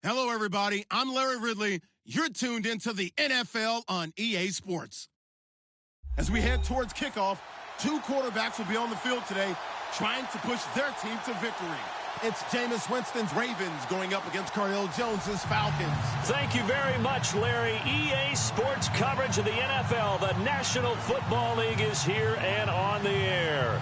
Hello, everybody. I'm Larry Ridley. You're tuned into the NFL on EA Sports. As we head towards kickoff, two quarterbacks will be on the field today trying to push their team to victory. It's Jameis Winston's Ravens going up against Cardale Jones's Falcons. Thank you very much, Larry. EA Sports coverage of the NFL. The National Football League is here and on the air.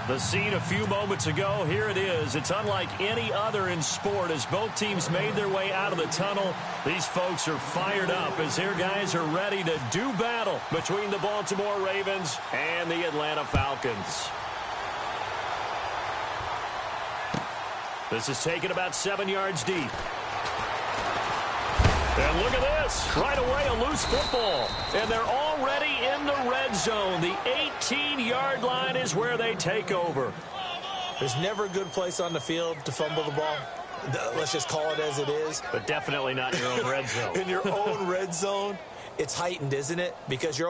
The scene a few moments ago, here it is. It's unlike any other in sport as both teams made their way out of the tunnel. These folks are fired up as their guys are ready to do battle between the Baltimore Ravens and the Atlanta Falcons. This is taken about 7 yards deep. And look at this. Right away, a loose football. And they're already in the red zone. The 18-yard line is where they take over. There's never a good place on the field to fumble the ball. Let's just call it as it is. But definitely not in your own red zone. In your own red zone, it's heightened, isn't it? Because you're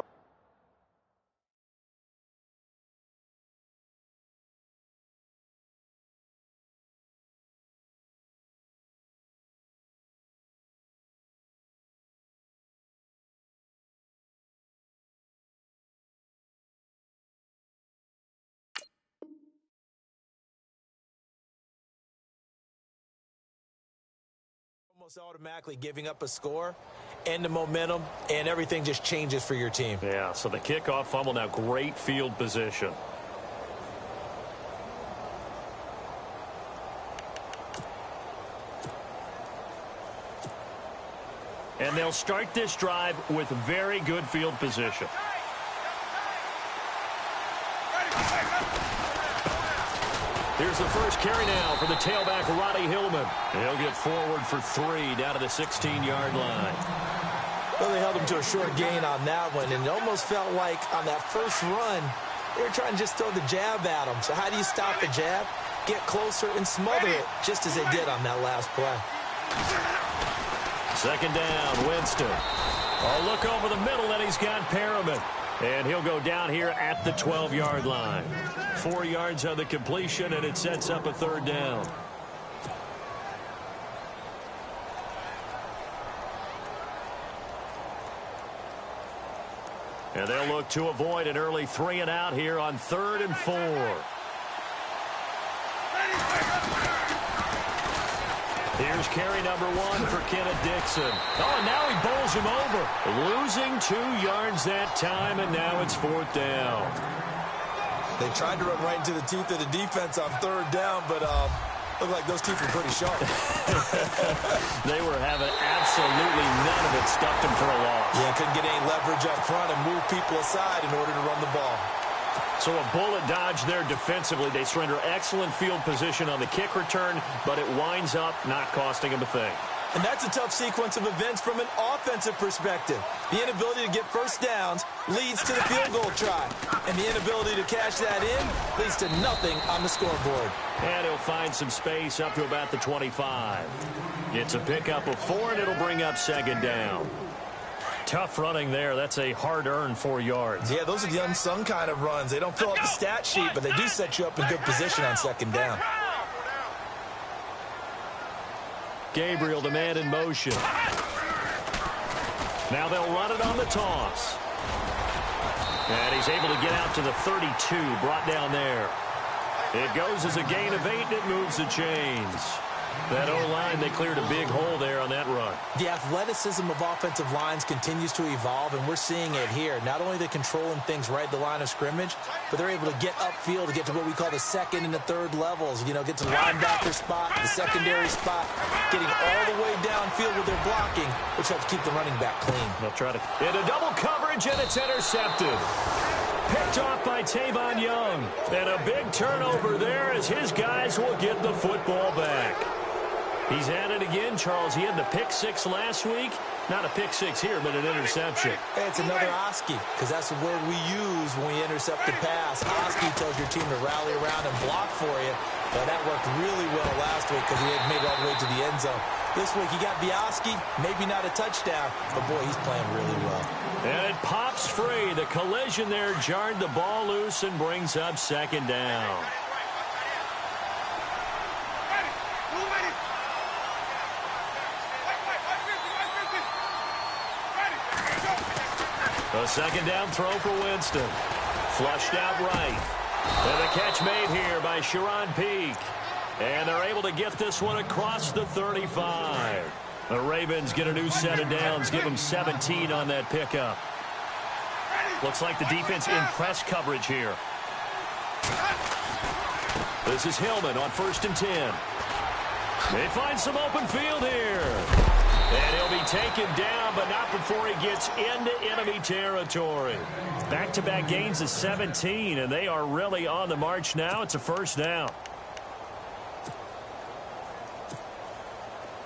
almost automatically giving up a score and the momentum, and everything just changes for your team. Yeah, so the kickoff fumble, now great field position. And they'll start this drive with very good field position. Here's the first carry now for the tailback, Roddy Hillman. He'll get forward for 3 down to the 16-yard line. Well, they held him to a short gain on that one, and it almost felt like on that first run, they were trying to just throw the jab at him. So how do you stop the jab? Get closer and smother it, just as they did on that last play. Second down, Winston. A look over the middle, and he's got Perriman. And he'll go down here at the 12-yard line. 4 yards on the completion, and it sets up a third down. And they'll look to avoid an early 3-and-out here on 3rd and 4. Here's carry number 1 for Kenneth Dixon. Oh, and now he bowls him over. Losing 2 yards that time, and now it's 4th down. They tried to run right into the teeth of the defense on 3rd down, but looked like those teeth were pretty sharp. They were having absolutely none of it, stuffed him for a loss. Yeah, couldn't get any leverage up front and move people aside in order to run the ball. So a bullet dodge there defensively. They surrender excellent field position on the kick return, but it winds up not costing them a thing. And that's a tough sequence of events from an offensive perspective. The inability to get first downs leads to the field goal try. And the inability to cash that in leads to nothing on the scoreboard. And he'll find some space up to about the 25. It's a pickup of 4, and it'll bring up 2nd down. Tough running there. That's a hard-earned 4 yards. Yeah, those are the unsung kind of runs. They don't fill up the stat sheet, but they do set you up in good position on 2nd down. Gabriel, the man in motion. Now they'll run it on the toss. And he's able to get out to the 32, brought down there. It goes as a gain of 8, and it moves the chains. That O-line, they cleared a big hole there on that run. The athleticism of offensive lines continues to evolve, and we're seeing it here. Not only are they controlling things right at the line of scrimmage, but they're able to get upfield to get to what we call the 2nd and the 3rd levels. You know, get to the linebacker spot, the secondary spot, getting all the way downfield with their blocking, which helps keep the running back clean. They'll try to into double coverage, and it's intercepted. Picked off by Tavon Young. And a big turnover there as his guys will get the football back. He's at it again, Charles. He had the pick 6 last week. Not a pick 6 here, but an interception. Hey, it's another Oski, because that's the word we use when we intercept the pass. Oski tells your team to rally around and block for you. But that worked really well last week because he had made it all the way to the end zone. This week he got Oski, maybe not a touchdown, but boy, he's playing really well. And it pops free. The collision there jarred the ball loose and brings up 2nd down. A second down throw for Winston. Flushed out right. And the catch made here by Sharon Peak. And they're able to get this one across the 35. The Ravens get a new set of downs, give them 17 on that pickup. Looks like the defense in press coverage here. This is Hillman on 1st and 10. They find some open field here. And he'll be taken down, but not before he gets into enemy territory. Back-to-back gains of 17, and they are really on the march now. It's a first down.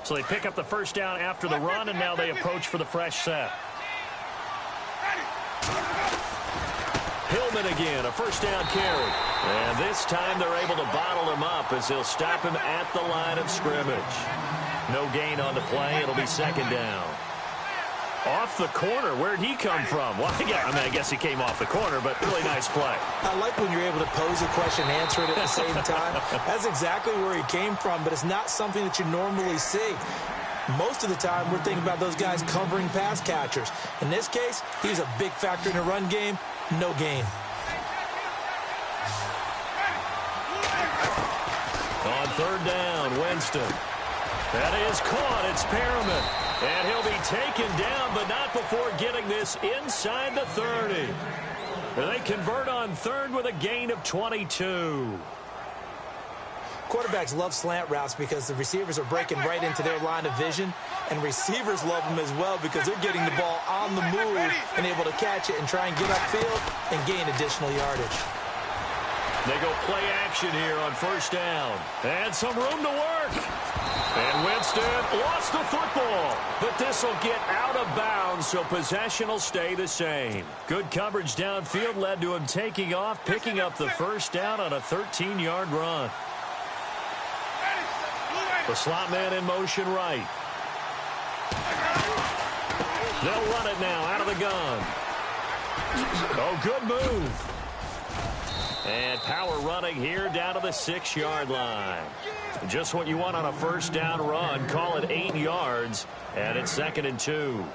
So they pick up the first down after the run, and now they approach for the fresh set. Hillman again, a first down carry. And this time they're able to bottle him up as they'll stop him at the line of scrimmage. No gain on the play. It'll be second down. Off the corner. Where'd he come from? Well, yeah, I guess he came off the corner, but really nice play. I like when you're able to pose a question and answer it at the same time. That's exactly where he came from, but it's not something that you normally see. Most of the time, we're thinking about those guys covering pass catchers. In this case, he's a big factor in the run game. No gain. On third down, Winston. That is caught. It's Perriman. And he'll be taken down, but not before getting this inside the 30. And they convert on third with a gain of 22. Quarterbacks love slant routes because the receivers are breaking right into their line of vision, and receivers love them as well because they're getting the ball on the move and able to catch it and try and get upfield and gain additional yardage. They go play action here on first down. And some room to work. And Winston lost the football. But this will get out of bounds, so possession will stay the same. Good coverage downfield led to him taking off, picking up the first down on a 13-yard run. The slot man in motion right. They'll run it now out of the gun. Oh, good move. And power running here down to the 6-yard line. Just what you want on a first down run. Call it 8 yards, and it's 2nd and 2.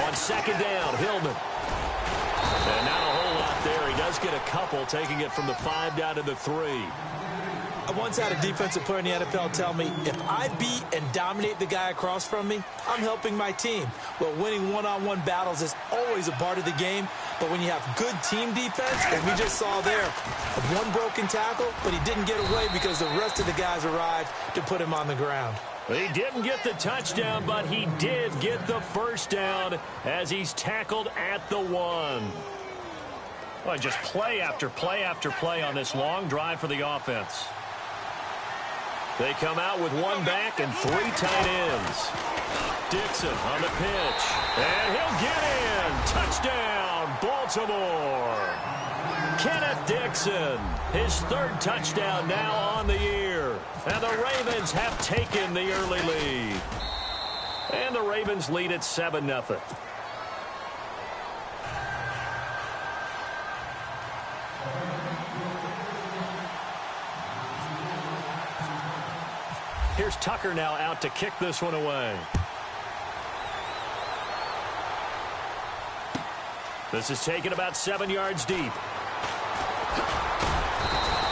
On second down, Hillman. And not a whole lot there. He does get a couple, taking it from the 5 down to the 3. I once had a defensive player in the NFL tell me, if I beat and dominate the guy across from me, I'm helping my team. Well, winning one-on-one battles is always a part of the game, but when you have good team defense, as we just saw there, one broken tackle, but he didn't get away because the rest of the guys arrived to put him on the ground. He didn't get the touchdown, but he did get the first down as he's tackled at the 1. Well, just play after play after play on this long drive for the offense. They come out with one back and 3 tight ends. Dixon on the pitch. And he'll get in. Touchdown, Baltimore. Kenneth Dixon, his 3rd touchdown now on the year. And the Ravens have taken the early lead. And the Ravens lead at 7-0. Here's Tucker now out to kick this one away. This is taken about 7 yards deep.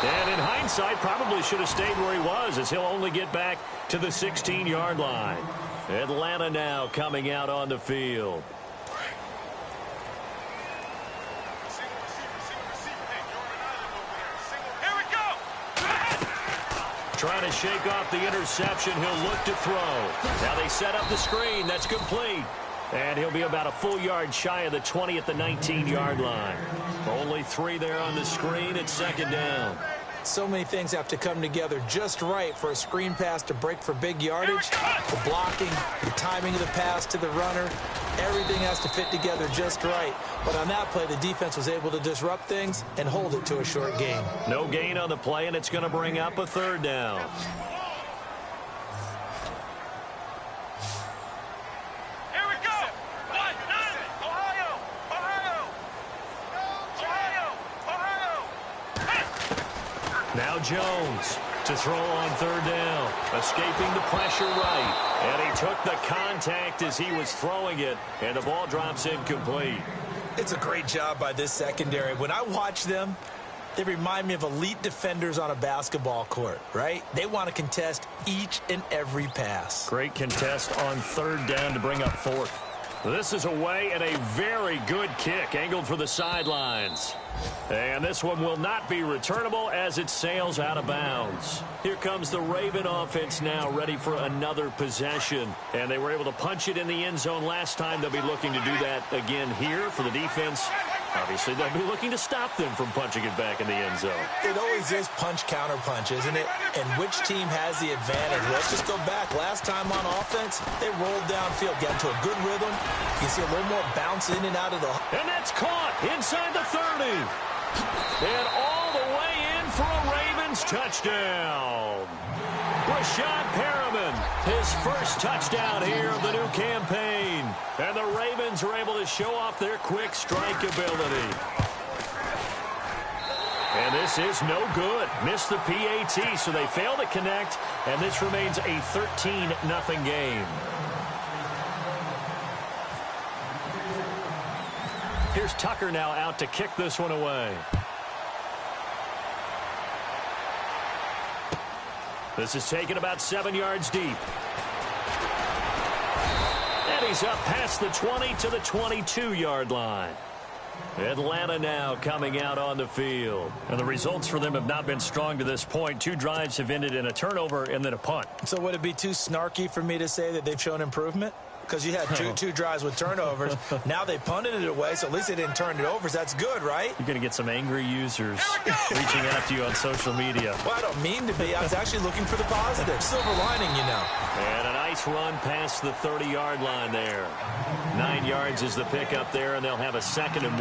And in hindsight, probably should have stayed where he was, as he'll only get back to the 16-yard line. Atlanta now coming out on the field. Trying to shake off the interception. He'll look to throw. Now they set up the screen. That's complete. And he'll be about a full yard shy of the 20 at the 19-yard line. Only 3 there on the screen. It's 2nd down. So many things have to come together just right for a screen pass to break for big yardage. The blocking, the timing of the pass to the runner, everything has to fit together just right. But on that play, the defense was able to disrupt things and hold it to a short gain. No gain on the play, and it's going to bring up a 3rd down. Here we go. Ohio. Now Now Jones to throw on third down. Escaping the pressure right. And he took the contact as he was throwing it. And the ball drops incomplete. It's a great job by this secondary. When I watch them, they remind me of elite defenders on a basketball court, right? They want to contest each and every pass. Great contest on third down to bring up fourth. This is away and a very good kick angled for the sidelines. And this one will not be returnable as it sails out of bounds. Here comes the Raven offense now ready for another possession. And they were able to punch it in the end zone last time. They'll be looking to do that again here for the defense. Obviously, they'll be looking to stop them from punching it back in the end zone. It always is punch-counter-punch, isn't it? And which team has the advantage? Let's just go back. Last time on offense, they rolled downfield, got into a good rhythm. You see a little more bounce in and out of the... And that's caught inside the 30. And all the way in for a Ravens touchdown. Brashad Perriman, his first touchdown here of the new campaign. And the Ravens are able to show off their quick strike ability. And this is no good. Missed the PAT, so they fail to connect, and this remains a 13-0 game. Here's Tucker now out to kick this one away. This is taken about 7 yards deep. And he's up past the 20 to the 22-yard line. Atlanta now coming out on the field. And the results for them have not been strong to this point. 2 drives have ended in a turnover and then a punt. So would it be too snarky for me to say that they've shown improvement? Because you had two drives with turnovers. Now they punted it away, so at least they didn't turn it over. So that's good, right? You're going to get some angry users reaching out to you on social media. Well, I don't mean to be. I was actually looking for the positive. Silver lining, you know. And a nice run past the 30-yard line there. 9 yards is the pickup there, and they'll have a 2nd and 1.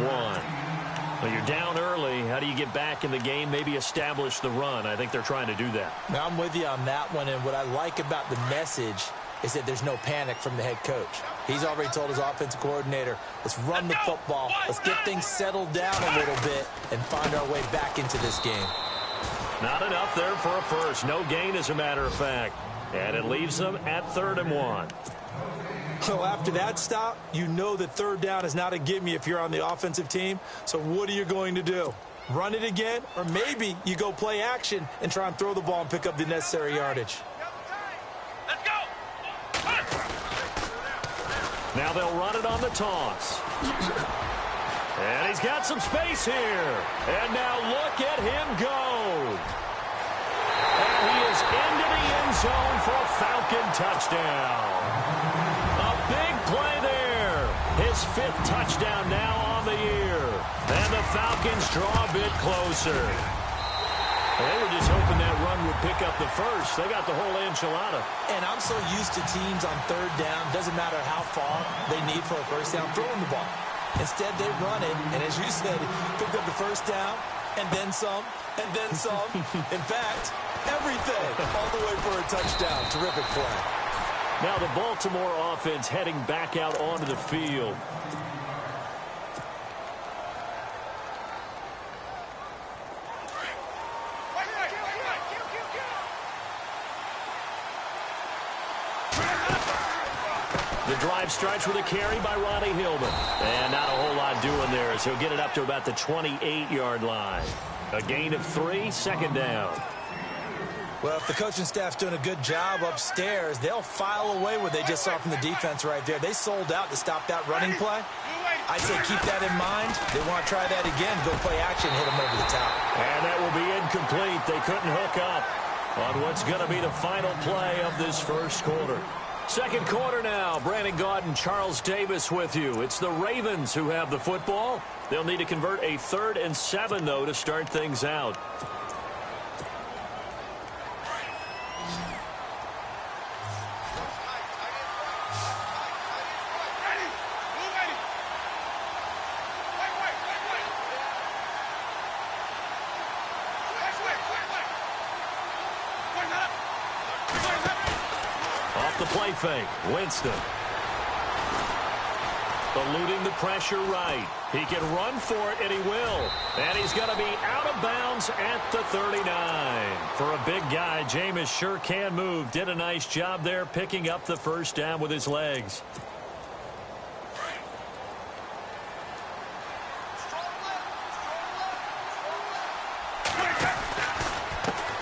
Well, you're down early. How do you get back in the game, maybe establish the run? I think they're trying to do that. Now, I'm with you on that one, and what I like about the message is that there's no panic from the head coach. He's already told his offensive coordinator, let's run the football, let's get things settled down a little bit and find our way back into this game. Not enough there for a first. No gain, as a matter of fact. And it leaves them at 3rd and 1. So after that stop, you know that 3rd down is not a gimme if you're on the offensive team. So what are you going to do? Run it again? Or maybe you go play action and try and throw the ball and pick up the necessary yardage. Now they'll run it on the toss. And he's got some space here. And now look at him go. And he is into the end zone for a Falcon touchdown. A big play there. His 5th touchdown now on the year. And the Falcons draw a bit closer. They were just hoping that run would pick up the first. They got the whole enchilada. And I'm so used to teams on 3rd down, doesn't matter how far they need for a first down, throwing the ball. Instead, they run it, and as you said, picked up the first down, and then some, and then some. In fact, everything, all the way for a touchdown. Terrific play. Now the Baltimore offense heading back out onto the field. The drive starts with a carry by Ronnie Hillman. And not a whole lot doing there as he'll get it up to about the 28-yard line. A gain of 3, 2nd down. Well, if the coaching staff's doing a good job upstairs, they'll file away what they just saw from the defense right there. They sold out to stop that running play. I'd say keep that in mind. They want to try that again, go play action, hit them over the top. And that will be incomplete. They couldn't hook up on what's going to be the final play of this first quarter. 2nd quarter now. Brandon Gaudin, Charles Davis with you. It's the Ravens who have the football. They'll need to convert a 3rd and 7, though, to start things out. The play fake. Winston. Eluding the pressure right. He can run for it, and he will. And he's going to be out of bounds at the 39. For a big guy, Jameis sure can move. Did a nice job there picking up the first down with his legs.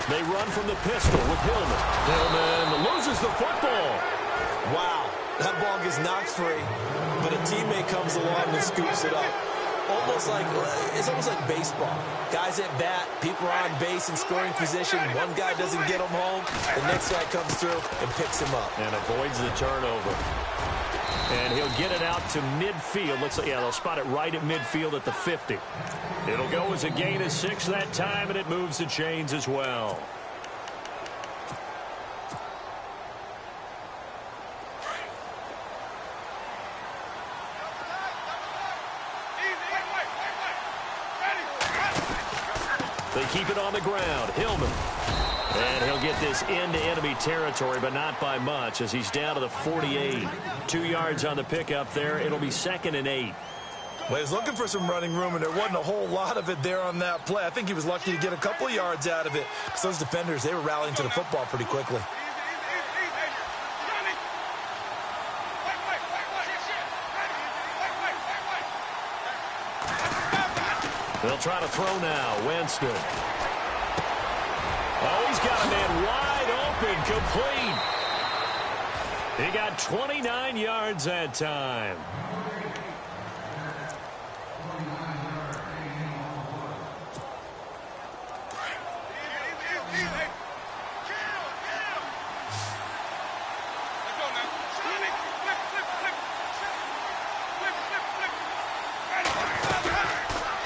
They run from the pistol with Hillman. Hillman loses the football. Wow, that ball gets knocked free, but a teammate comes along and scoops it up. It's almost like baseball. Guys at bat, people are on base in scoring position. One guy doesn't get him home. The next guy comes through and picks him up. And avoids the turnover. And he'll get it out to midfield. Looks like, yeah, they'll spot it right at midfield at the 50. It'll go as a gain of 6 that time, and it moves the chains as well. They keep it on the ground. Hillman. And he'll get this into enemy territory, but not by much as he's down to the 48. 2 yards on the pickup there. It'll be 2nd and 8. Well, he was looking for some running room, and there wasn't a whole lot of it there on that play. I think he was lucky to get a couple of yards out of it. Because those defenders, they were rallying to the football pretty quickly. They'll try to throw now. Winston. Oh, he's got a man wide open, complete. He got 29 yards that time.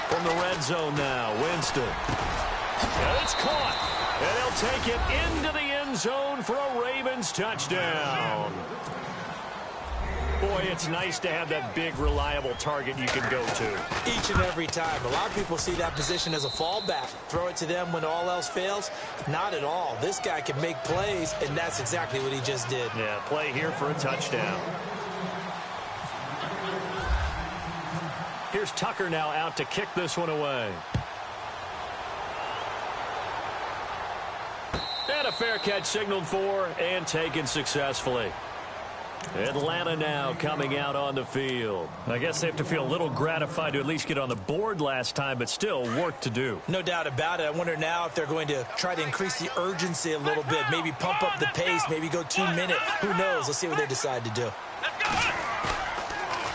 From the red zone now, Winston. And it's caught. And they'll take it into the end zone for a Ravens touchdown. Boy, it's nice to have that big, reliable target you can go to. Each and every time. A lot of people see that position as a fallback. Throw it to them when all else fails. Not at all. This guy can make plays, and that's exactly what he just did. Yeah, play here for a touchdown. Here's Tucker now out to kick this one away. And a fair catch signaled for and taken successfully. Atlanta now coming out on the field. I guess they have to feel a little gratified to at least get on the board last time, but still work to do. No doubt about it. I wonder now if they're going to try to increase the urgency a little bit, maybe pump up the pace, maybe go 2 minute. Who knows? Let's see what they decide to do.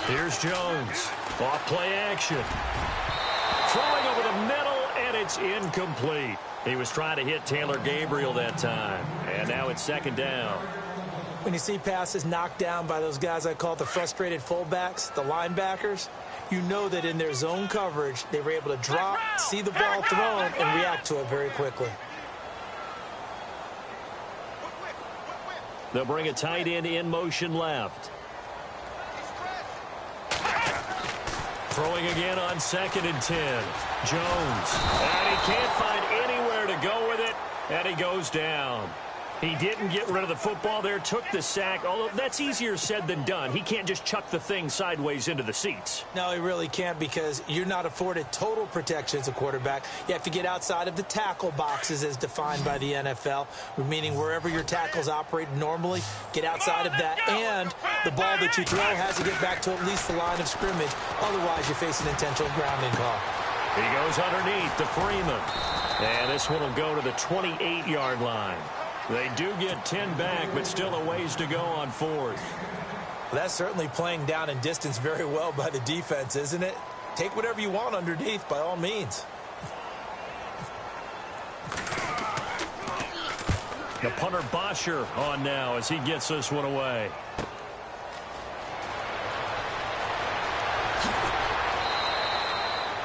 Here's Jones. Off play action. Throwing over the middle, and it's incomplete. He was trying to hit Taylor Gabriel that time. And now it's 2nd down. When you see passes knocked down by those guys I call the frustrated fullbacks, the linebackers, you know that in their zone coverage, they were able to drop, see the ball thrown, and react to it very quickly. They'll bring a tight end in motion left. Throwing again on 2nd and 10. Jones. And he can't find anywhere to go with it. And he goes down. He didn't get rid of the football there, took the sack. Although that's easier said than done. He can't just chuck the thing sideways into the seats. No, he really can't because you're not afforded total protection as a quarterback. You have to get outside of the tackle boxes as defined by the NFL, meaning wherever your tackles operate normally, get outside of that. And the ball that you throw has to get back to at least the line of scrimmage. Otherwise, you face an intentional grounding call. He goes underneath to Freeman. And this one will go to the 28-yard line. They do get 10 back, but still a ways to go on 4th. That's certainly playing down in distance very well by the defense, isn't it? Take whatever you want underneath, by all means. The punter Bosher on now as he gets this one away.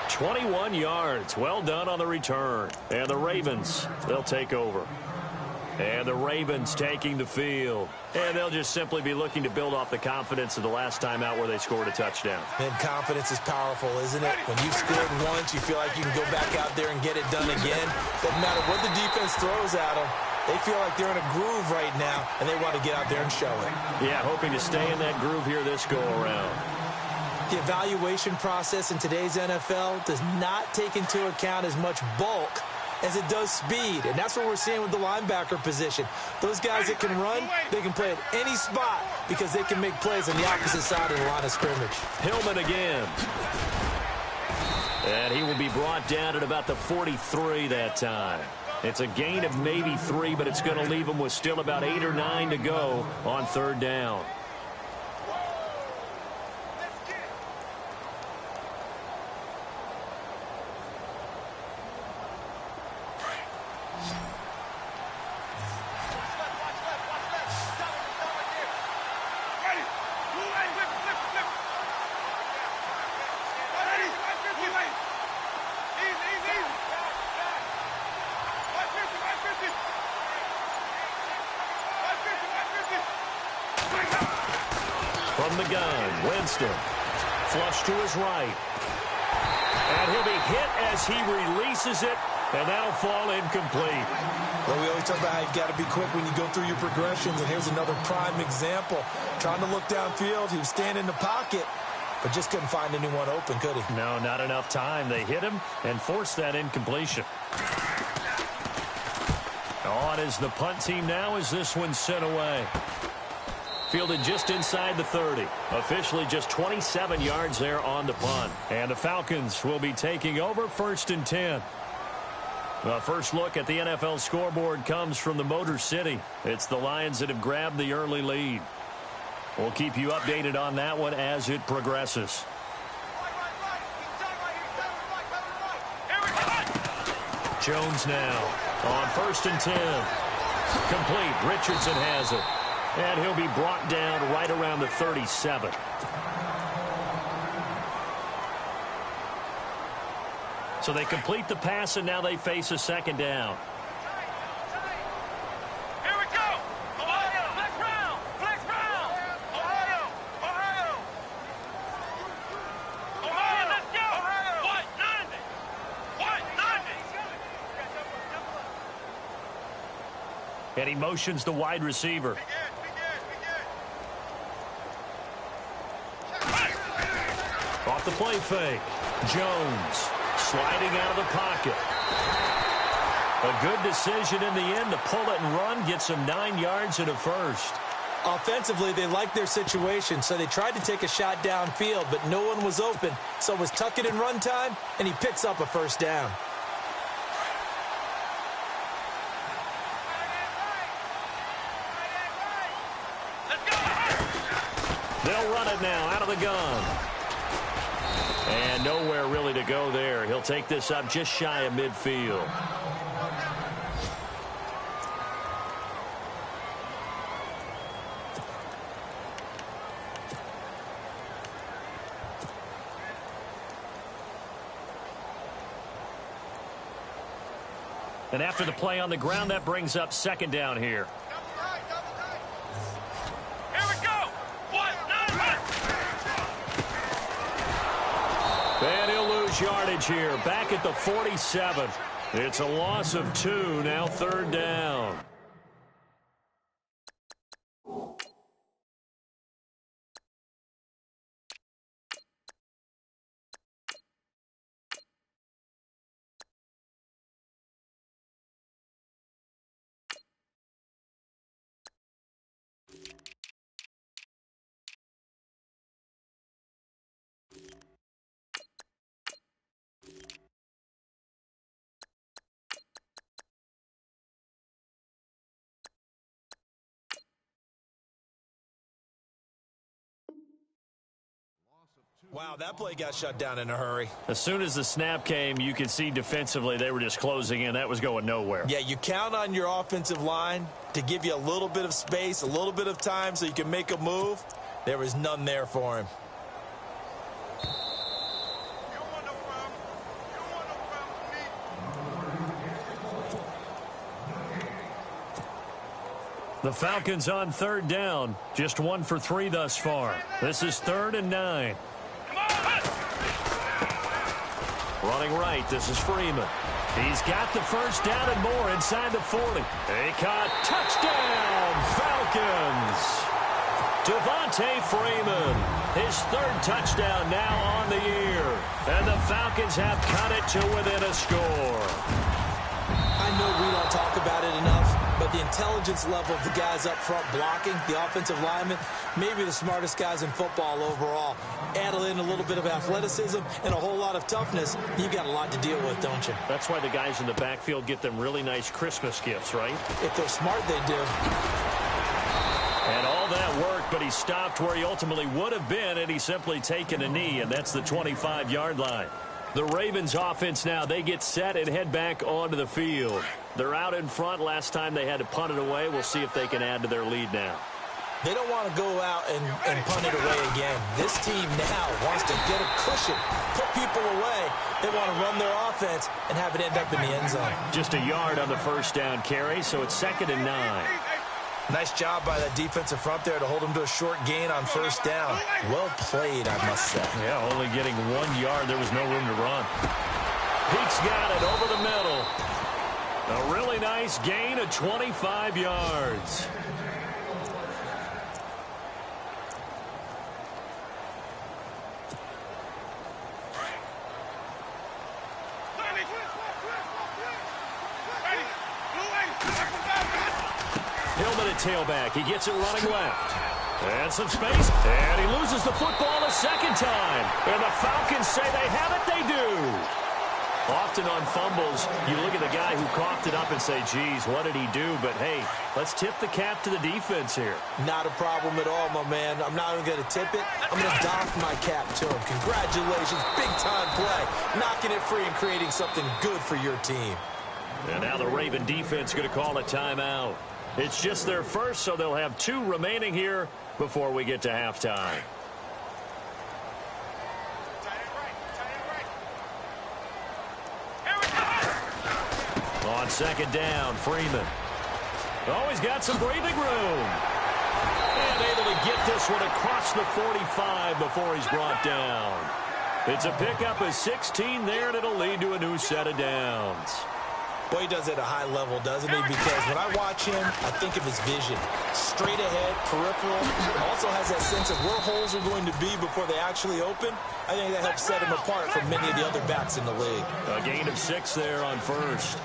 "21 yards. Well done on the return. And the Ravens, they'll take over. And the Ravens taking the field. And they'll just simply be looking to build off the confidence of the last time out where they scored a touchdown. And confidence is powerful, isn't it? When you've scored once, you feel like you can go back out there and get it done again. Doesn't matter what the defense throws at them. They feel like they're in a groove right now, and they want to get out there and show it. Yeah, hoping to stay in that groove here this go-around. The evaluation process in today's NFL does not take into account as much bulk as it does speed, and that's what we're seeing with the linebacker position. Those guys that can run, they can play at any spot because they can make plays on the opposite side of the line of scrimmage. Hillman again. And he will be brought down at about the 43 that time. It's a gain of maybe 3, but it's going to leave him with still about 8 or 9 to go on third down. From the gun, Winston. Flush to his right. And he'll be hit as he releases it, and that'll fall incomplete. Well, we always talk about how you've got to be quick when you go through your progressions, and here's another prime example. Trying to look downfield, he was standing in the pocket, but just couldn't find anyone open, could he? No, not enough time. They hit him and forced that incompletion. On is the punt team now as this one's sent away. Fielded just inside the 30. Officially just 27 yards there on the punt. And the Falcons will be taking over 1st and 10. The first look at the NFL scoreboard comes from the Motor City. It's the Lions that have grabbed the early lead. We'll keep you updated on that one as it progresses. Jones now on 1st and 10. Complete. Richardson has it. And he'll be brought down right around the 37. So they complete the pass, and now they face a second down. Here we go. Ohio, flex round, flex round. Ohio, Ohio. Ohio, let's go. White 90. White 90. And he motions the wide receiver. Off the play fake. Jones sliding out of the pocket. A good decision in the end to pull it and run. Gets him 9 yards and a first. Offensively, they liked their situation, so they tried to take a shot downfield, but no one was open. So it was tuck it and run time, and he picks up a first down. They'll run it now out of the gun. And nowhere really to go there. He'll take this up just shy of midfield. And after the play on the ground, that brings up second down here. And he'll lose yardage here. Back at the 47. It's a loss of 2. Now third down. Wow, that play got shut down in a hurry. As soon as the snap came, you could see defensively they were just closing in. That was going nowhere. Yeah, you count on your offensive line to give you a little bit of space, a little bit of time so you can make a move. There was none there for him. The Falcons on third down. Just 1 for 3 thus far. This is 3rd and 9. Running right, this is Freeman. He's got the first down and more inside the 40. A caught, touchdown, Falcons. Devontae Freeman, his third touchdown now on the year. And the Falcons have cut it to within a score. I know we don't talk about it enough, but the intelligence level of the guys up front blocking, the offensive linemen, maybe the smartest guys in football overall. Add in a little bit of athleticism and a whole lot of toughness, you've got a lot to deal with, don't you? That's why the guys in the backfield get them really nice Christmas gifts, right? If they're smart, they do. And all that worked, but he stopped where he ultimately would have been had he simply taken a knee, and that's the 25-yard line. The Ravens offense now, they get set and head back onto the field. They're out in front. Last time they had to punt it away. We'll see if they can add to their lead now. They don't want to go out and punt it away again. This team now wants to get a cushion, put people away. They want to run their offense and have it end up in the end zone. Just a yard on the first down carry, so it's 2nd and 9. Nice job by that defensive front there to hold him to a short gain on first down. Well played, I must say. Yeah, only getting 1 yard. There was no room to run. Pete's got it over the middle. A really nice gain of 25 yards. Hillman at tailback. He gets it running left. And some space. And he loses the football a second time. And the Falcons say they have it. They do. Often on fumbles, you look at the guy who coughed it up and say, geez, what did he do? But, hey, let's tip the cap to the defense here. Not a problem at all, my man. I'm not even going to tip it. I'm going to doff my cap to him. Congratulations. Big-time play. Knocking it free and creating something good for your team. And now the Raven defense going to call a timeout. It's just their first, so they'll have 2 remaining here before we get to halftime. On 2nd down, Freeman. Oh, he's got some breathing room. And able to get this one across the 45 before he's brought down. It's a pickup of 16 there, and it'll lead to a new set of downs. Boy, he does it at a high level, doesn't he? Because when I watch him, I think of his vision. Straight ahead, peripheral. Also has that sense of where holes are going to be before they actually open. I think that helps set him apart from many of the other backs in the league. A gain of 6 there on first.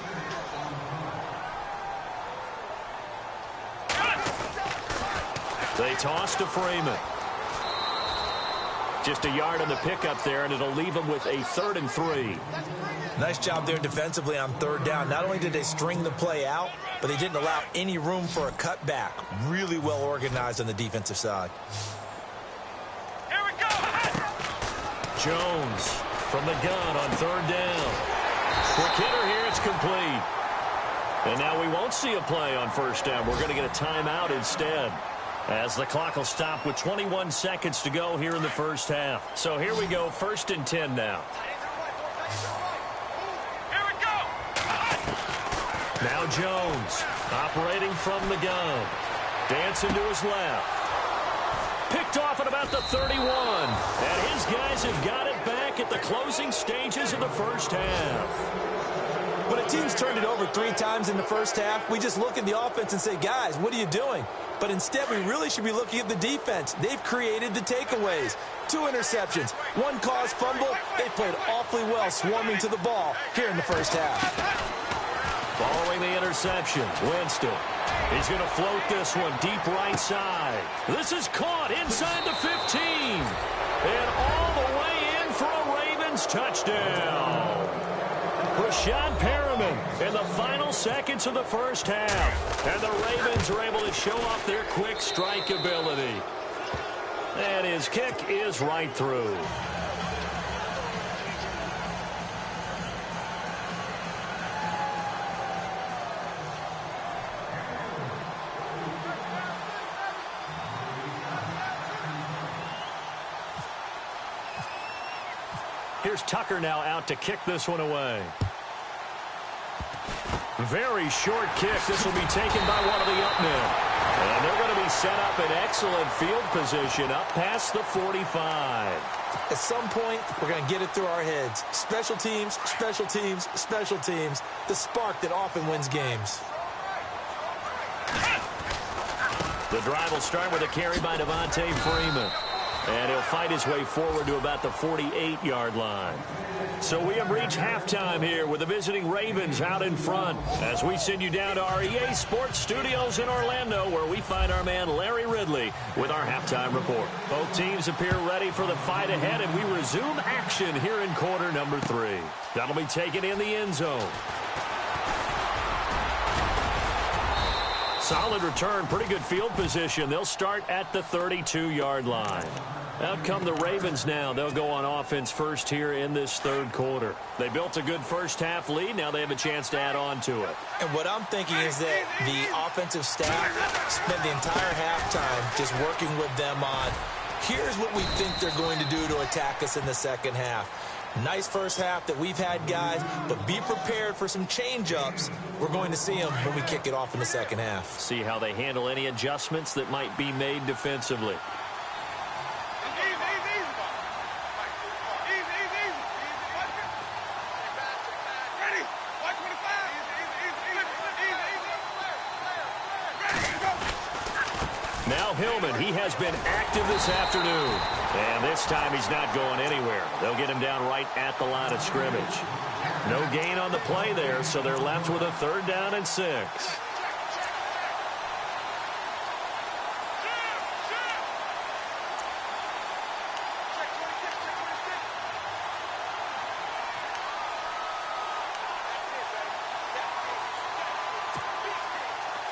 They toss to Freeman. Just a yard on the pickup there, and it'll leave him with a 3rd and 3. Nice job there defensively on 3rd down. Not only did they string the play out, but they didn't allow any room for a cutback. Really well organized on the defensive side. Here we go. Jones from the gun on 3rd down. Quick hitter here, it's complete. And now we won't see a play on 1st down. We're going to get a timeout instead, as the clock will stop with 21 seconds to go here in the first half. So here we go, 1st and 10 now. Here we go. Now Jones operating from the gun. Dancing to his left. Picked off at about the 31. And his guys have got it back at the closing stages of the first half. When a team's turned it over 3 times in the first half, we just look at the offense and say, guys, what are you doing? But instead, we really should be looking at the defense. They've created the takeaways. 2 interceptions, 1 caused fumble. They played awfully well swarming to the ball here in the first half. Following the interception, Winston. He's going to float this one deep right side. This is caught inside the 15. And all the way in for a Ravens touchdown. Rashad Perriman in the final seconds of the first half. And the Ravens are able to show off their quick strike ability. And his kick is right through. Here's Tucker now out to kick this one away. Very short kick. This will be taken by one of the up men. And they're going to be set up in excellent field position up past the 45. At some point, we're going to get it through our heads. Special teams, special teams, special teams. The spark that often wins games. The drive will start with a carry by Devontae Freeman. And he'll fight his way forward to about the 48-yard line. So we have reached halftime here with the visiting Ravens out in front as we send you down to our EA Sports Studios in Orlando, where we find our man Larry Ridley with our halftime report. Both teams appear ready for the fight ahead, and we resume action here in quarter number 3. That'll be taken in the end zone. Solid return, pretty good field position. They'll start at the 32-yard line. Out come the Ravens now. They'll go on offense first here in this third quarter. They built a good first-half lead. Now they have a chance to add on to it. And what I'm thinking is that the offensive staff spent the entire halftime just working with them on, here's what we think they're going to do to attack us in the second half. Nice first half that we've had, guys, but be prepared for some change-ups. We're going to see them when we kick it off in the second half. See how they handle any adjustments that might be made defensively. Now Hillman, he has been active this afternoon. And this time he's not going anywhere. They'll get him down right at the line of scrimmage. No gain on the play there, so they're left with a 3rd down and 6.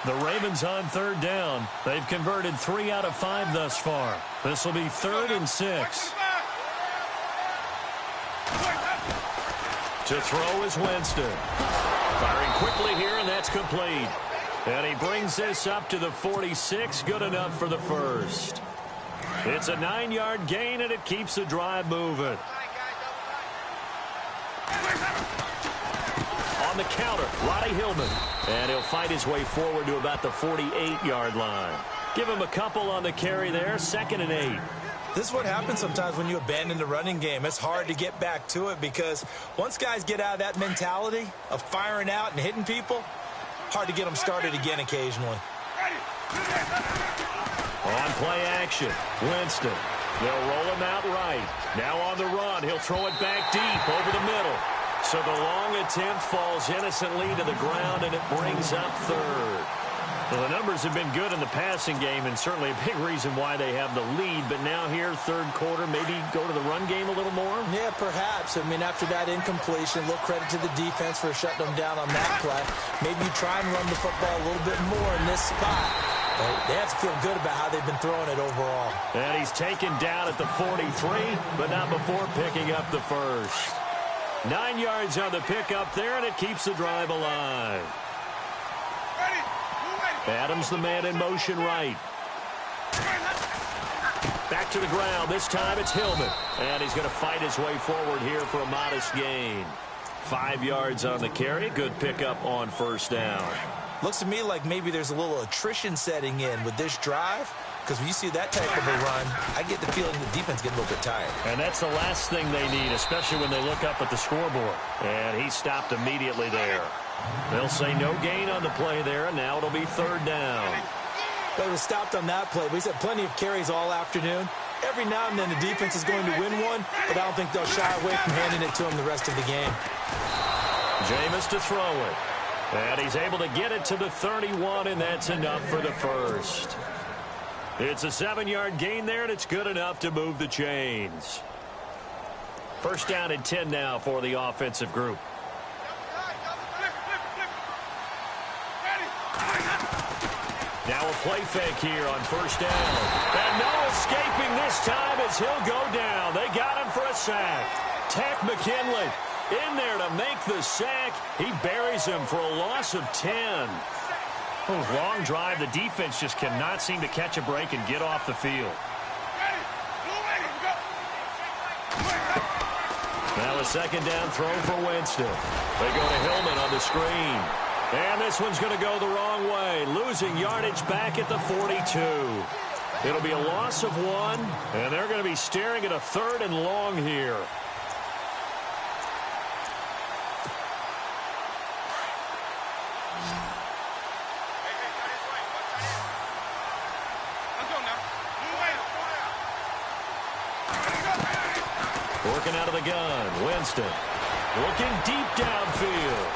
The Ravens on 3rd down. They've converted 3 out of 5 thus far. This will be 3rd and 6. To throw is Winston. Firing quickly here, and that's complete. And he brings this up to the 46. Good enough for the first. It's a 9-yard gain, and it keeps the drive moving. On the counter, Roddy Hillman. And he'll fight his way forward to about the 48-yard line. Give him a couple on the carry there. 2nd and 8. This is what happens sometimes when you abandon the running game. It's hard to get back to it because once guys get out of that mentality of firing out and hitting people, hard to get them started again occasionally. On play action, Winston. They'll roll him out right. Now on the run, he'll throw it back deep over the middle. So the long attempt falls innocently to the ground, and it brings up 3rd. Well, the numbers have been good in the passing game, and certainly a big reason why they have the lead. But now here, 3rd quarter, maybe go to the run game a little more? Yeah, perhaps. I mean, after that incompletion, a little credit to the defense for shutting them down on that play. Maybe you try and run the football a little bit more in this spot. But they have to feel good about how they've been throwing it overall. And he's taken down at the 43, but not before picking up the first. 9 yards on the pickup there, and it keeps the drive alive. Adams, the man in motion right. Back to the ground. This time it's Hillman. And he's going to fight his way forward here for a modest gain. 5 yards on the carry. Good pickup on 1st down. Looks to me like maybe there's a little attrition setting in with this drive. Because when you see that type of a run, I get the feeling the defense getting a little bit tired. And that's the last thing they need, especially when they look up at the scoreboard. And he stopped immediately there. They'll say no gain on the play there, and now it'll be 3rd down. But it was stopped on that play. We said plenty of carries all afternoon. Every now and then the defense is going to win one, but I don't think they'll shy away from handing it to him the rest of the game. Jameis to throw it. And he's able to get it to the 31, and that's enough for the first. It's a 7-yard gain there, and it's good enough to move the chains. 1st down and 10 now for the offensive group. Now a play fake here on 1st down. And no escaping this time as he'll go down. They got him for a sack. Takk McKinley in there to make the sack. He buries him for a loss of 10. Long drive. The defense just cannot seem to catch a break and get off the field. Now a 2nd down throw for Winston. They go to Hillman on the screen. And this one's going to go the wrong way. Losing yardage back at the 42. It'll be a loss of 1. And they're going to be staring at a 3rd and long here. Working out of the gun. Winston looking deep downfield.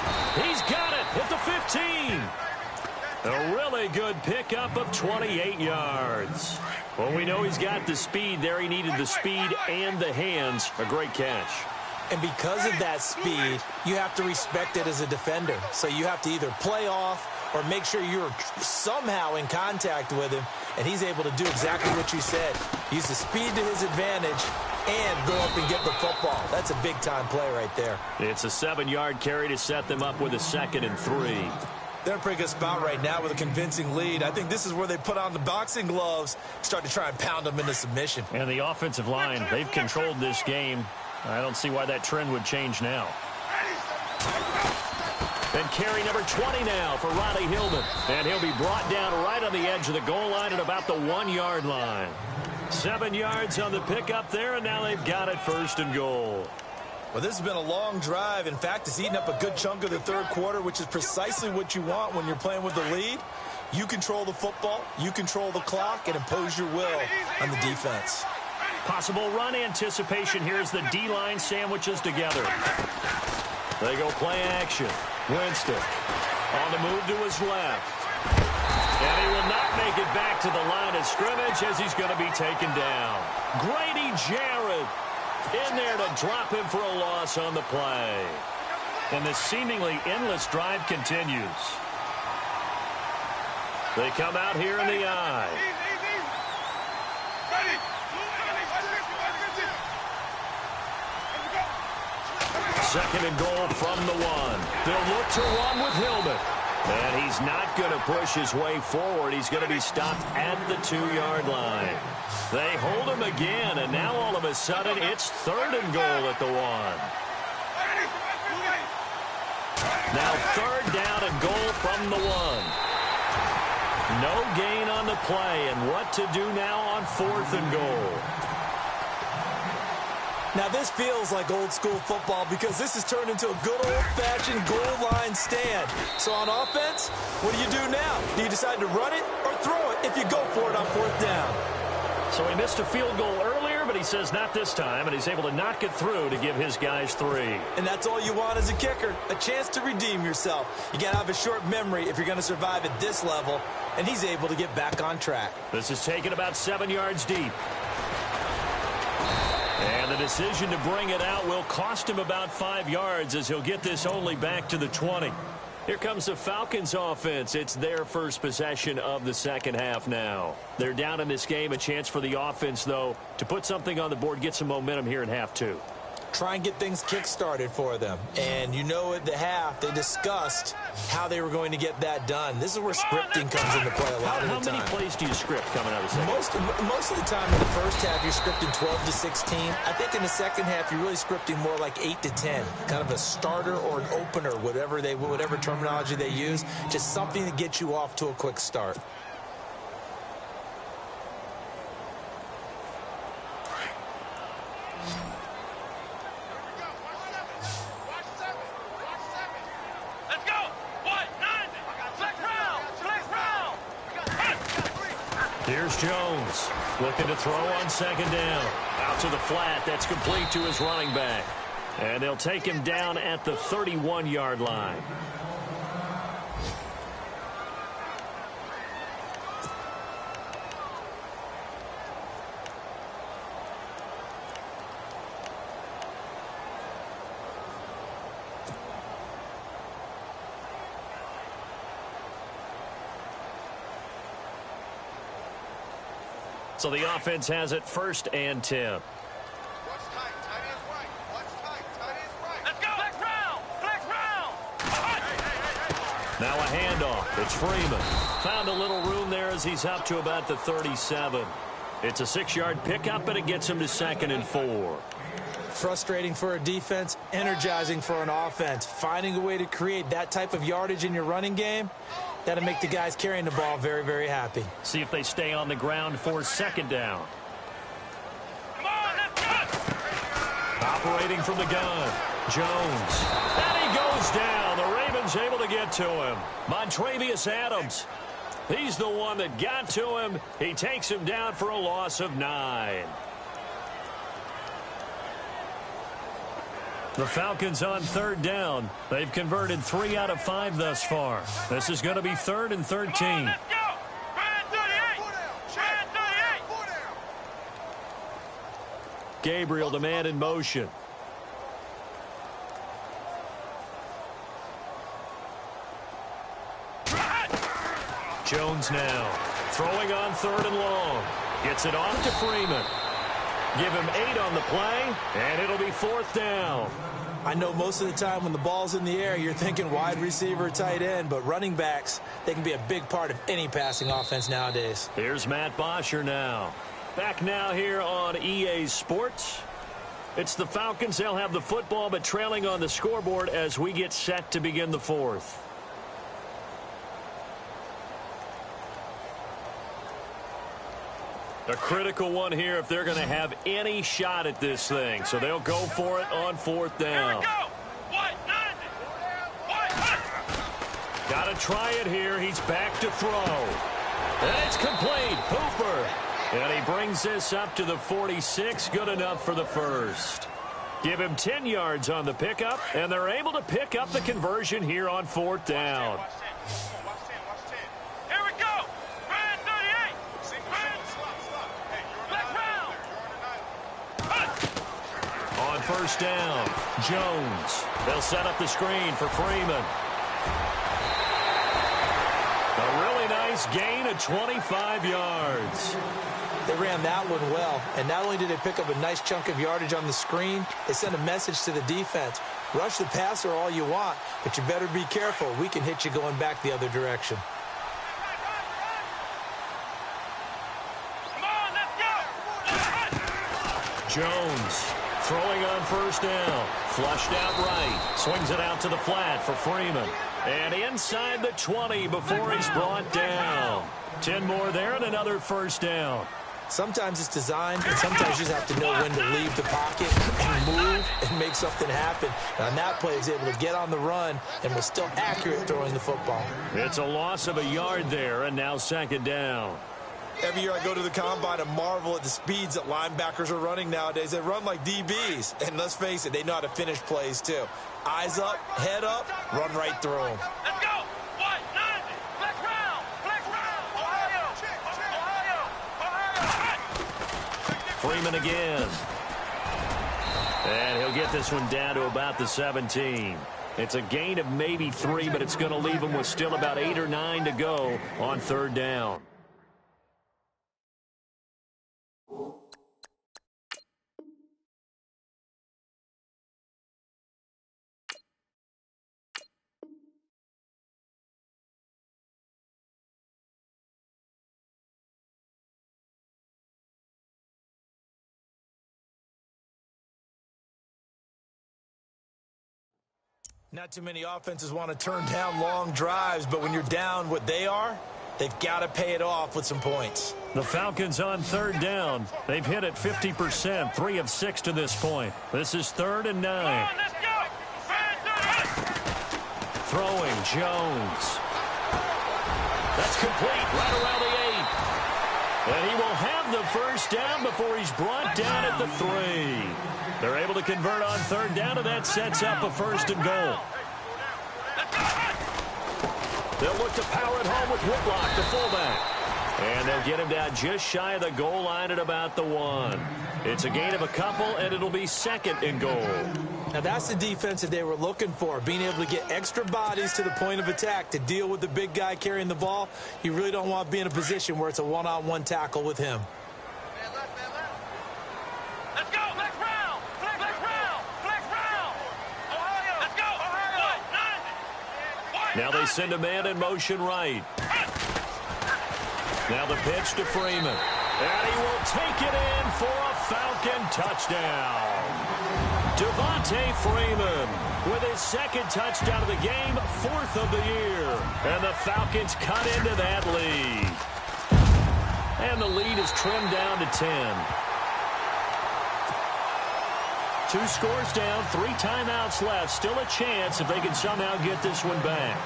He's got it at the 15. A really good pickup of 28 yards. Well, we know he's got the speed there. He needed the speed and the hands. A great catch. And because of that speed, you have to respect it as a defender. So you have to either play off or make sure you're somehow in contact with him, and he's able to do exactly what you said. Use the speed to his advantage and go up and get the football. That's a big-time play right there. It's a 7-yard carry to set them up with a 2nd and 3. They're in a pretty good spot right now with a convincing lead. I think this is where they put on the boxing gloves, start to try and pound them into submission. And the offensive line, they've controlled this game. I don't see why that trend would change now. And carry number 20 now for Ronnie Hillman. And he'll be brought down right on the edge of the goal line at about the 1-yard line. 7 yards on the pickup there, and now they've got it 1st and goal. Well, this has been a long drive. In fact, it's eaten up a good chunk of the 3rd quarter, which is precisely what you want when you're playing with the lead. You control the football, you control the clock, and impose your will on the defense. Possible run anticipation here as the D-line sandwiches together. They go play action. Winston on the move to his left. And he will not make it back to the line of scrimmage as he's going to be taken down. Grady Jarrett in there to drop him for a loss on the play. And the seemingly endless drive continues. They come out here in the eye. 2nd and goal from the 1. They'll look to run with Hillman. And he's not going to push his way forward. He's going to be stopped at the 2-yard line. They hold him again, and now all of a sudden it's 3rd and goal at the 1. Now 3rd down and goal from the 1. No gain on the play, and what to do now on 4th and goal. Now, this feels like old-school football because this has turned into a good old-fashioned goal line stand. So on offense, what do you do now? Do you decide to run it or throw it if you go for it on 4th down? So he missed a field goal earlier, but he says not this time, and he's able to knock it through to give his guys 3. And that's all you want as a kicker, a chance to redeem yourself. You got to have a short memory if you're going to survive at this level, and he's able to get back on track. This is taken about 7 yards deep. And the decision to bring it out will cost him about 5 yards as he'll get this only back to the 20. Here comes the Falcons offense. It's their first possession of the 2nd half now. They're down in this game. A chance for the offense, though, to put something on the board, get some momentum here in half 2. Try and get things kick-started for them. And you know at the half, they discussed how they were going to get that done. This is where scripting comes into play a lot of the time. How many plays do you script coming out of the second? Most of the time in the first half, you're scripting 12 to 16. I think in the second half, you're really scripting more like 8 to 10. Kind of a starter or an opener, whatever terminology they use. Just something to get you off to a quick start. Here's Jones looking to throw on 2nd down. Out to the flat. That's complete to his running back. And they'll take him down at the 31-yard line. So the offense has it 1st and 10. Watch tight. Tight ends right. Watch tight. Tight ends right. Let's go. Flex round. Flex round. Now a handoff. It's Freeman. Found a little room there as he's up to about the 37. It's a 6-yard pickup, and it gets him to 2nd and 4. Frustrating for a defense, energizing for an offense. Finding a way to create that type of yardage in your running game, that'll make the guys carrying the ball very, very happy. See if they stay on the ground for 2nd down. Come on, let's go. Operating from the gun, Jones. And he goes down. The Ravens able to get to him. Montravius Adams. He's the one that got to him. He takes him down for a loss of 9. The Falcons on third down. They've converted 3 out of 5 thus far. This is going to be 3rd and 13. Let's go. Brand 38. Brand 38. Gabriel, the man in motion. Jones now throwing on 3rd and long. Gets it off to Freeman. Give him 8 on the play, and it'll be 4th down. I know most of the time when the ball's in the air, you're thinking wide receiver, tight end, but running backs, they can be a big part of any passing offense nowadays. Here's Matt Bosher now. Back now here on EA Sports. It's the Falcons. They'll have the football, but trailing on the scoreboard as we get set to begin the 4th. A critical one here if they're going to have any shot at this thing. So they'll go for it on 4th down. Here we go. White 90. Got to try it here. He's back to throw. And it's complete. Hooper. And he brings this up to the 46. Good enough for the first. Give him 10 yards on the pickup, and they're able to pick up the conversion here on 4th down. Here we go. Brand 38. On 1st down, Jones. They'll set up the screen for Freeman. A really nice gain of 25 yards. They ran that one well, and not only did they pick up a nice chunk of yardage on the screen, they sent a message to the defense. Rush the passer all you want, but you better be careful. We can hit you going back the other direction. Come on, let's go. Jones throwing on 1st down. Flushed out right. Swings it out to the flat for Freeman. And inside the 20 before he's brought down. 10 more there and another 1st down. Sometimes it's designed, and sometimes you just have to know when to leave the pocket and move and make something happen. And on that play, he's able to get on the run and was still accurate throwing the football. It's a loss of a yard there, and now 2nd down. Every year I go to the combine and marvel at the speeds that linebackers are running nowadays. They run like DBs. And let's face it, they know how to finish plays too. Eyes up, head up, run right through them. Let's go. White 90. Flex round. Flex round. Ohio. Freeman again. And he'll get this one down to about the 17. It's a gain of maybe 3, but it's going to leave him with still about 8 or 9 to go on 3rd down. Not too many offenses want to turn down long drives, but when you're down what they are, they've got to pay it off with some points. The Falcons on 3rd down. They've hit it 50%, 3 of 6 to this point. This is 3rd and 9. Come on, let's go. Brand 38. Throwing, Jones. That's complete right around the 8. And he will have the 1st down before he's brought down at the 3. They're able to convert on 3rd down, and that sets up a 1st and goal. They'll look to power it home with Whitlock, the fullback. And they'll get him down just shy of the goal line at about the 1. It's a gain of a couple, and it'll be 2nd and goal. Now that's the defense that they were looking for, being able to get extra bodies to the point of attack to deal with the big guy carrying the ball. You really don't want to be in a position where it's a one-on-one tackle with him. Let's go. Flex round. Flex round. Flex round. Ohio. Let's go. Ohio. White 90. Now they send a man in motion right. Now the pitch to Freeman. And he will take it in for a Falcon touchdown. Devontae Freeman with his 2nd touchdown of the game, 4th of the year. And the Falcons cut into that lead. And the lead is trimmed down to 10. 2 scores down, 3 timeouts left. Still a chance if they can somehow get this one back.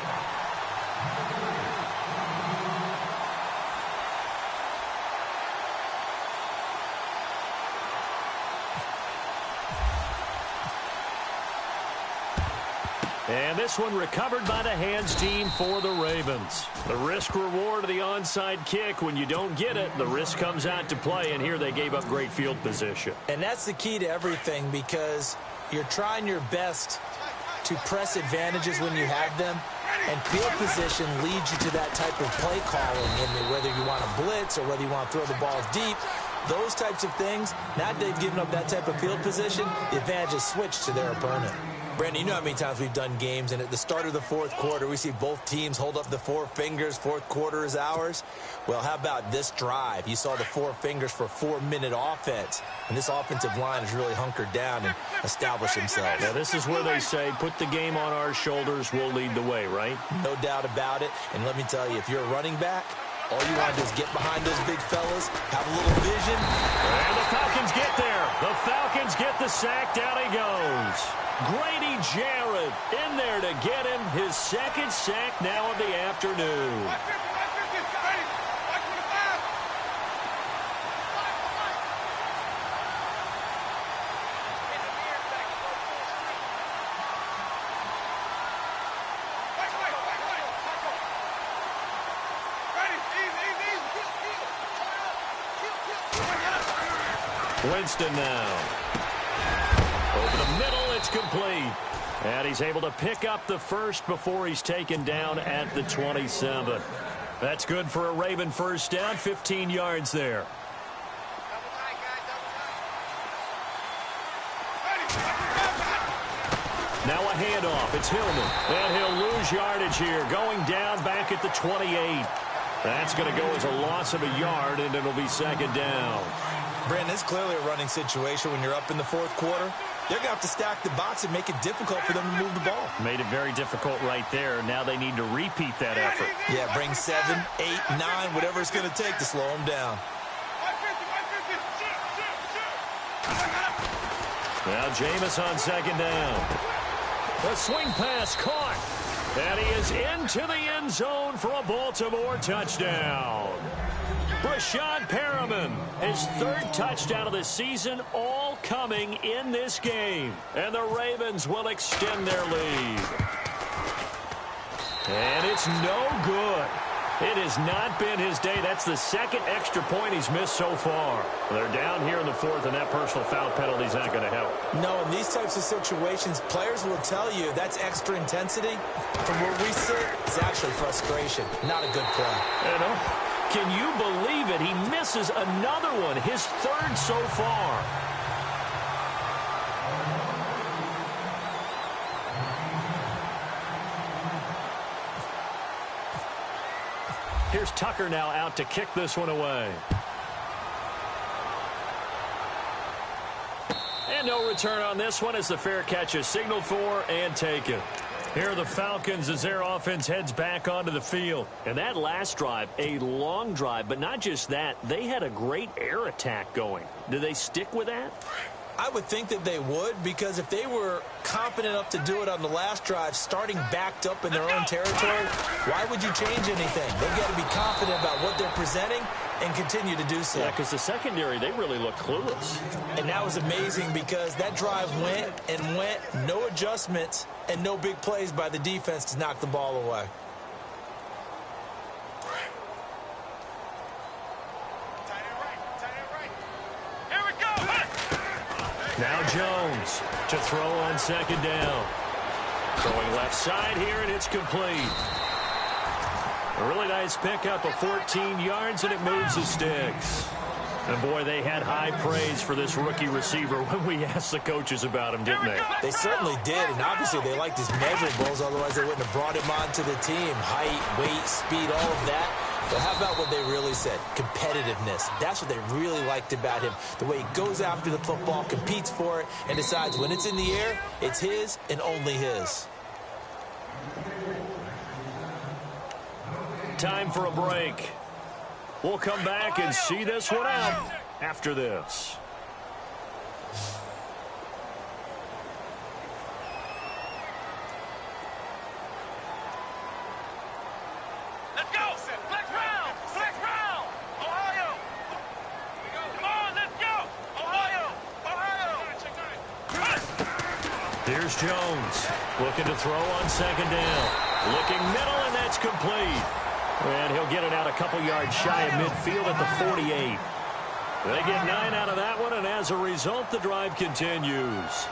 And this one recovered by the hands team for the Ravens. The risk reward of the onside kick. When you don't get it, the risk comes out to play, and here they gave up great field position. And that's the key to everything, because you're trying your best to press advantages when you have them, and field position leads you to that type of play calling, in whether you want to blitz or whether you want to throw the ball deep. Those types of things, now that they've given up that type of field position, the advantage is switched to their opponent. Brandon, you know how many times we've done games, and at the start of the fourth quarter, we see both teams hold up the four fingers, fourth quarter is ours. Well, how about this drive? You saw the four fingers for a 4-minute offense, and this offensive line has really hunkered down and established themselves. Now, this is where they say, put the game on our shoulders, we'll lead the way, right? No doubt about it, and let me tell you, if you're a running back, all you want to do is get behind those big fellas, have a little vision. And the Falcons get there. The Falcons get the sack. Down he goes. Grady Jarrett in there to get him his second sack now of the afternoon. Winston now. Over the middle, it's complete. And he's able to pick up the first before he's taken down at the 27. That's good for a Raven first down, 15 yards there. Now a handoff. It's Hillman. And he'll lose yardage here. Going down back at the 28. That's going to go as a loss of a yard, and it'll be second down. Brandon, it's clearly a running situation when you're up in the fourth quarter. They're going to have to stack the box and make it difficult for them to move the ball. Made it very difficult right there. Now they need to repeat that effort. Yeah, bring 7, 8, 9, whatever it's going to take to slow them down. Now Jameis on second down. The swing pass caught. And he is into the end zone for a Baltimore touchdown. Brashad Perriman, his third touchdown of the season, all coming in this game. And the Ravens will extend their lead. And it's no good. It has not been his day. That's the second extra point he's missed so far. They're down here in the fourth, and that personal foul penalty is not going to help. No, in these types of situations, players will tell you that's extra intensity. From where we sit, it's actually frustration. Not a good play. You know, can you believe it? He misses another one, his third so far. Here's Tucker now out to kick this one away. And no return on this one as the fair catch is signaled for and taken. Here are the Falcons as their offense heads back onto the field. And that last drive, a long drive, but not just that. They had a great air attack going. Do they stick with that? I would think that they would, because if they were confident enough to do it on the last drive, starting backed up in their own territory, why would you change anything? They've got to be confident about what they're presenting and continue to do so. Yeah, because the secondary, they really look clueless. And that was amazing because that drive went and went, no adjustments, and no big plays by the defense to knock the ball away. Now Jones to throw on second down. Throwing left side here, and it's complete. A really nice pickup of 14 yards, and it moves the sticks. And, boy, they had high praise for this rookie receiver when we asked the coaches about him, didn't they? They certainly did, and obviously they liked his measurables, otherwise they wouldn't have brought him onto the team. Height, weight, speed, all of that. But how about what they really said? Competitiveness. That's what they really liked about him. The way he goes after the football, competes for it, and decides when it's in the air, it's his and only his. Time for a break. We'll come back and see this one out after this. Let's go! Flex round! Flex round! Ohio! Come on, let's go! Ohio! Ohio! Here's Jones looking to throw on second down. Looking middle, and that's complete. And he'll get it out a couple yards shy of midfield at the 48. They get 9 out of that one, and as a result, the drive continues.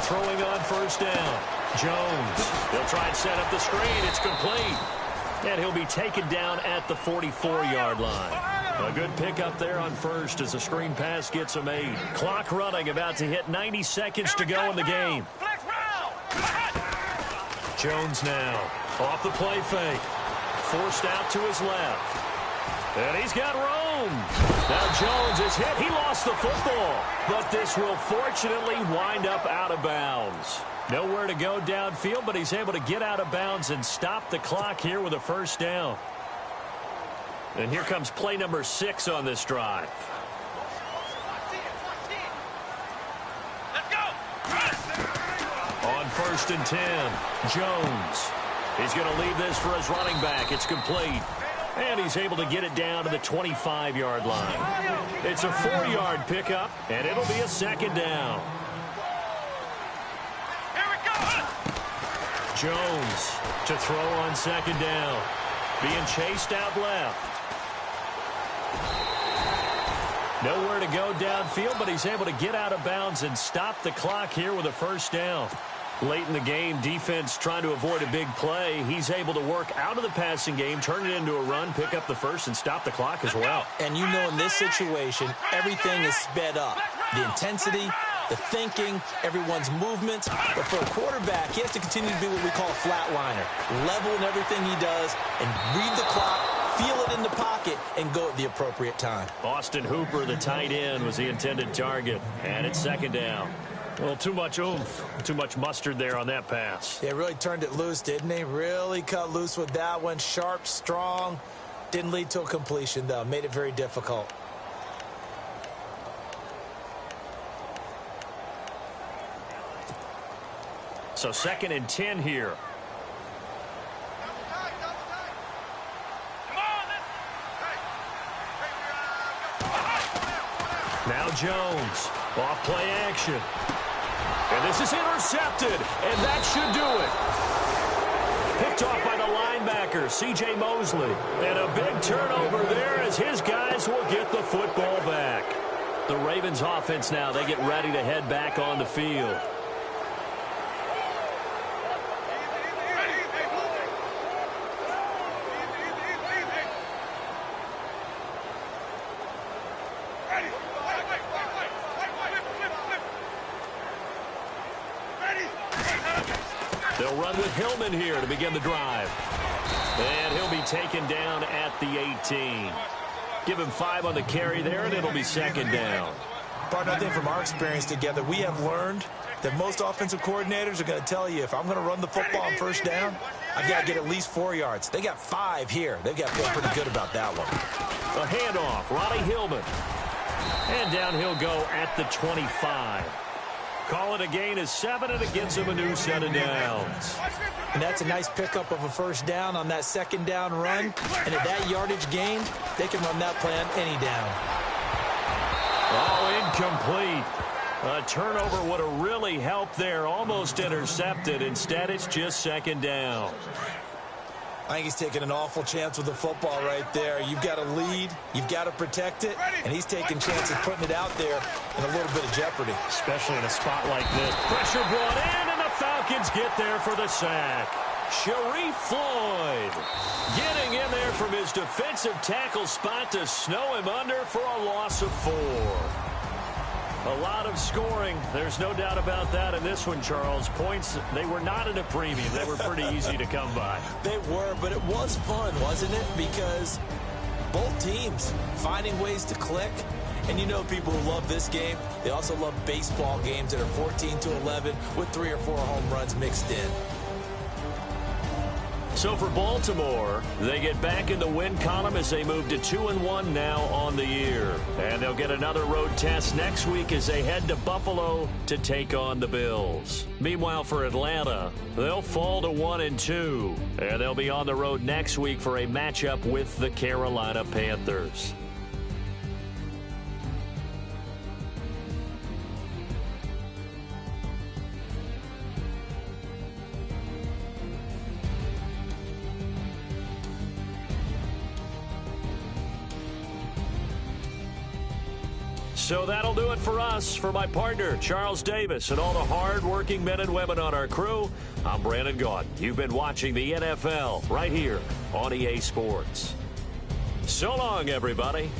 Throwing on first down. Jones. He'll try and set up the screen. It's complete. And he'll be taken down at the 44-yard line. A good pickup there on first as the screen pass gets him 8. Clock running, about to hit 90 seconds to go in the game. Jones now off the play fake. Forced out to his left. And he's got room. Now Jones is hit. He lost the football. But this will fortunately wind up out of bounds. Nowhere to go downfield, but he's able to get out of bounds and stop the clock here with a first down. And here comes play number 6 on this drive. Let's go. On first and 10, Jones. He's going to leave this for his running back. It's complete. And he's able to get it down to the 25-yard line. It's a 4-yard pickup, and it'll be a second down. Here we go. Jones to throw on second down. Being chased out left. Nowhere to go downfield, but he's able to get out of bounds and stop the clock here with a first down. Late in the game, defense trying to avoid a big play. He's able to work out of the passing game, turn it into a run, pick up the first, and stop the clock as well. And you know in this situation, everything is sped up. The intensity, the thinking, everyone's movements. But for a quarterback, he has to continue to be what we call a flatliner. Level in everything he does and read the clock, feel it in the pocket, and go at the appropriate time. Austin Hooper, the tight end, was the intended target. And it's second down. Well, too much oomph, too much mustard there on that pass. They really turned it loose, didn't they? Really cut loose with that one. Sharp, strong. Didn't lead to a completion, though. Made it very difficult. So second and 10 here. Now Jones, off play action. And this is intercepted, and that should do it. Picked off by the linebacker, C.J. Mosley. And a big turnover there as his guys will get the football back. The Ravens offense now, they get ready to head back on the field. They'll run with Hillman here to begin the drive. And he'll be taken down at the 18. Give him 5 on the carry there, and it'll be second down. Partner, I think from our experience together, we have learned that most offensive coordinators are going to tell you, if I'm going to run the football on first down, I've got to get at least 4 yards. They got 5 here. They've got to feel pretty good about that one. A handoff, Ronnie Hillman. And down he'll go at the 25. Call it a gain of 7, and it gets him a new set of downs. And that's a nice pickup of a first down on that second down run. And at that yardage gain, they can run that play on any down. Oh, incomplete. A turnover would have really helped there. Almost intercepted. Instead, it's just second down. I think he's taking an awful chance with the football right there. You've got to lead. You've got to protect it. And he's taking chances putting it out there in a little bit of jeopardy. Especially in a spot like this. Pressure brought in, and the Falcons get there for the sack. Sharif Floyd getting in there from his defensive tackle spot to snow him under for a loss of 4. A lot of scoring. There's no doubt about that in this one, Charles. Points, they were not at a premium. They were pretty easy to come by. They were, but it was fun, wasn't it? Because both teams finding ways to click. And you know people who love this game, they also love baseball games that are 14-11 with 3 or 4 home runs mixed in. So for Baltimore, they get back in the win column as they move to 2-1 now on the year. And they'll get another road test next week as they head to Buffalo to take on the Bills. Meanwhile, for Atlanta, they'll fall to 1-2. And they'll be on the road next week for a matchup with the Carolina Panthers. So that'll do it for us. For my partner, Charles Davis, and all the hard-working men and women on our crew, I'm Brandon Gaudin. You've been watching the NFL right here on EA Sports. So long, everybody.